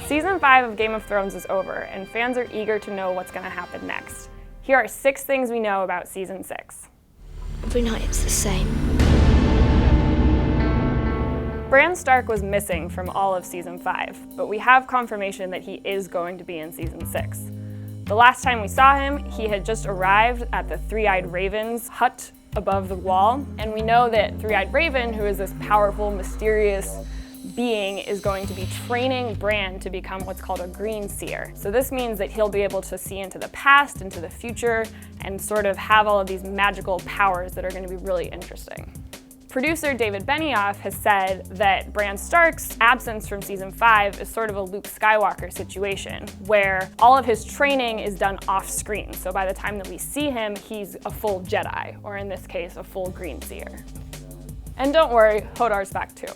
Season 5 of Game of Thrones is over, and fans are eager to know what's going to happen next. Here are 6 things we know about Season 6. Every night it's the same. Bran Stark was missing from all of Season 5, but we have confirmation that he is going to be in Season 6. The last time we saw him, he had just arrived at the Three-Eyed Raven's hut above the wall, and we know that Three-Eyed Raven, who is this powerful, mysterious being, is going to be training Bran to become what's called a green seer. So this means that he'll be able to see into the past, into the future, and sort of have all of these magical powers that are going to be really interesting. Producer David Benioff has said that Bran Stark's absence from Season 5 is sort of a Luke Skywalker situation, where all of his training is done off-screen. So by the time that we see him, he's a full Jedi, or in this case, a full green seer. And don't worry, Hodar's back too.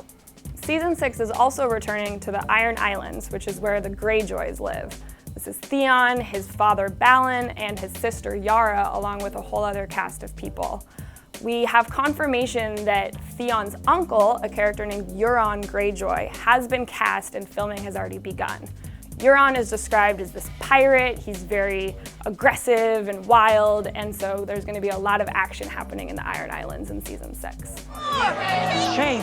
Season 6 is also returning to the Iron Islands, which is where the Greyjoys live. This is Theon, his father Balon, and his sister Yara, along with a whole other cast of people. We have confirmation that Theon's uncle, a character named EURON Greyjoy, has been cast and filming has already begun. Euron is described as this pirate. He's very aggressive and wild, and so there's going to be a lot of action happening in the Iron Islands in Season 6. Shame.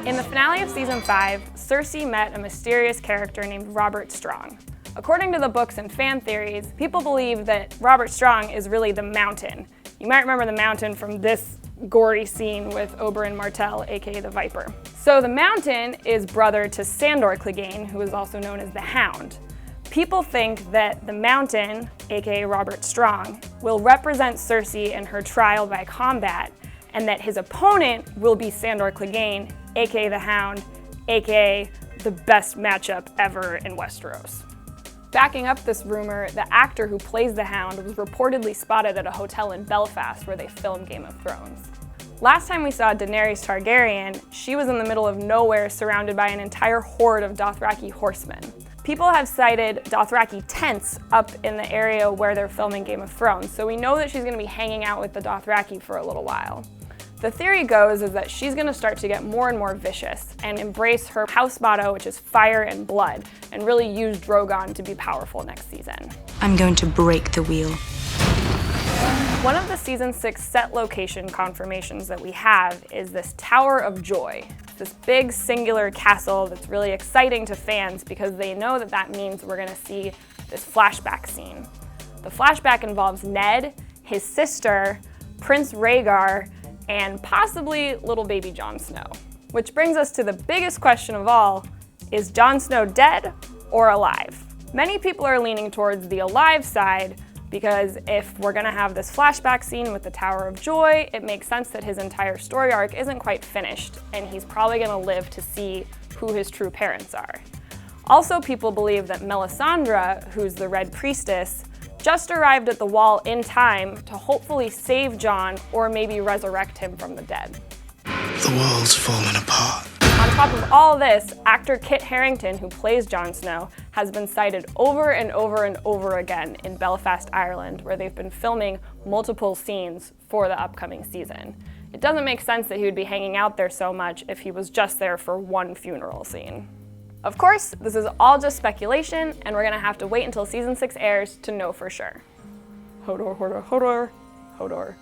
In the finale of Season 5, Cersei met a mysterious character named Robert Strong. According to the books and fan theories, people believe that Robert Strong is really the Mountain. You might remember the Mountain from this gory scene with Oberyn Martell, aka the Viper. So the Mountain is brother to Sandor Clegane, who is also known as the Hound. People think that the Mountain, aka Robert Strong, will represent Cersei in her trial by combat, and that his opponent will be Sandor Clegane, aka the Hound, aka the best matchup ever in Westeros. Backing up this rumor, the actor who plays the Hound was reportedly spotted at a hotel in Belfast where they filmed Game of Thrones. Last time we saw Daenerys Targaryen, she was in the middle of nowhere surrounded by an entire horde of Dothraki horsemen. People have cited Dothraki tents up in the area where they're filming Game of Thrones, so we know that she's going to be hanging out with the Dothraki for a little while. The theory goes is that she's going to start to get more and more vicious and embrace her house motto, which is fire and blood, and really use Drogon to be powerful next season. I'm going to break the wheel. One of the Season 6 set location confirmations that we have is this Tower of Joy, this big singular castle that's really exciting to fans because they know that that means we're going to see this flashback scene. The flashback involves Ned, his sister, Prince Rhaegar, and possibly little baby Jon Snow. Which brings us to the biggest question of all, is Jon Snow dead or alive? Many people are leaning towards the alive side because if we're gonna have this flashback scene with the Tower of Joy, it makes sense that his entire story arc isn't quite finished and he's probably gonna live to see who his true parents are. Also, people believe that Melisandre, who's the Red Priestess, just arrived at the Wall in time to hopefully save Jon or maybe resurrect him from the dead. The world's fallen apart. On top of all this, actor Kit Harington, who plays Jon Snow, has been sighted over and over and over again in Belfast, Ireland, where they've been filming multiple scenes for the upcoming season. It doesn't make sense that he would be hanging out there so much if he was just there for one funeral scene. Of course, this is all just speculation, and we're gonna have to wait until Season 6 airs to know for sure. Hodor, Hodor, Hodor, Hodor.